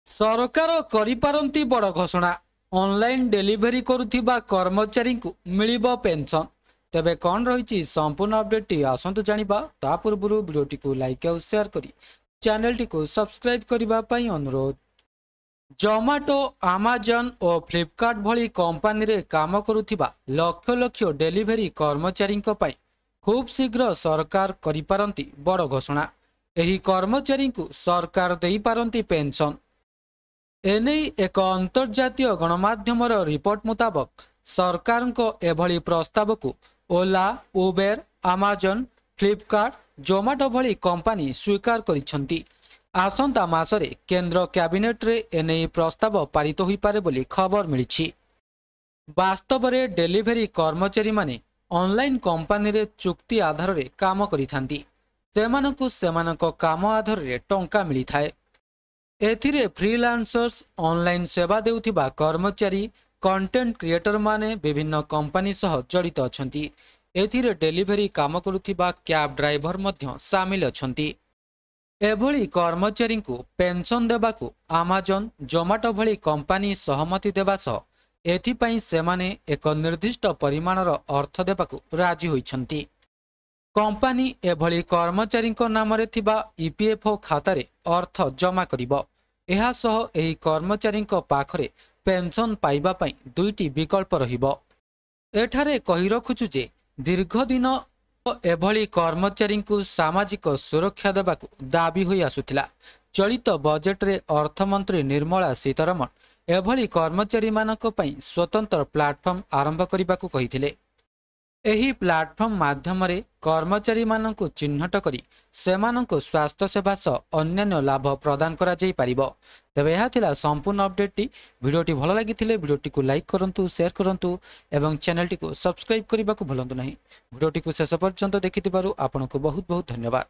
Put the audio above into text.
सरकार करिपारंती बड़ घोषणा ऑनलाइन डेलीवरी करुथिबा कर्मचारी को मिलिबो पेंशन। तेबे कौन रही संपूर्ण अपडेट टी आसंतु जानिबा। ता पूर्व वीडियोटी को लाइक और शेयर करी चैनल टी को सब्सक्राइब करबा पई अनुरोध। जोमाटो, अमेजन और फ्लिपकार्ट भली कंपनी रे काम करुथिबा लक्ष लक्ष डेलीवरी कर्मचारी पई खूब शीघ्र सरकार करिपारंती बड़ घोषणा। एही कर्मचारी को सरकार देई पारंती पेंशन। एने एक अंतर्जातीय गणमाध्यम रिपोर्ट मुताबक सरकार एभली प्रस्ताव को ओला, उबेर, अमेजन, फ्लिपकार्ट, जोमाटो भली कंपनी स्वीकार करिसेंती। आसंता मासरे केंद्र कैबिनेट रे एने प्रस्ताव पारित होई पारे बोली खबर मिली। वास्तव में डेलीवरी कर्मचारी माने ऑनलाइन कंपनी रे चुक्ति आधार रे काम करिथांती। सेमानकु सेमानक काम आधार रे टंका मिली थाए। एथिरे फ्रीलांसर्स, ऑनलाइन सेवा देउथिबा कर्मचारी, कंटेंट क्रिएटर माने विभिन्न कंपनी सह जड़ित अछंती। एथिरे डेलीवरी काम करुथिबा कैब ड्राइवर मध्य शामिल अछंती। एभली कर्मचारी को पेंशन देबाकू अमेजन, जोमाटो भली कंपनी सहमति देबा सह एथिपई सेमाने एक निर्दिष्ट परिमाणर अर्थ देबाकू राजी होइछंती। कंपनी एभली कर्मचारी नाम रे थिबा ईपीएफओ खाता रे अर्थ जमा करिबो। एहा सह एही कर्मचारी पाखरे पेंशन पाइबा पई दुईटी विकल्प रहिबो। एठारे कहि रखुछु जे दीर्घ दिन एभली कर्मचारी को सामाजिक सुरक्षा देबाकू दाबी होई आसुथिला। चलित बजेट रे अर्थमंत्री निर्मला सीतारमण एभली कर्मचारी मानक पई स्वतंत्र प्लाटफॉर्म आरंभ करिबाकू कहिथिले। एही प्लाटफॉर्म माध्यम रे कर्मचारी मानक चिन्हट करी सेमानक स्वास्थ्य सेवा सह अन्यान्य लाभ प्रदान करा जाई पारिबो। तबे यह थिला संपूर्ण अपडेट टी। वीडियोटी भल लागिथिले वीडियोटी को लाइक करंतु, शेयर करंतु एवं चैनल टी को सब्सक्राइब करबा को भूलंतु नहीं। वीडियोटी को शेष पर्यंत देखिथिबारु आपनको बहुत बहुत धन्यवाद।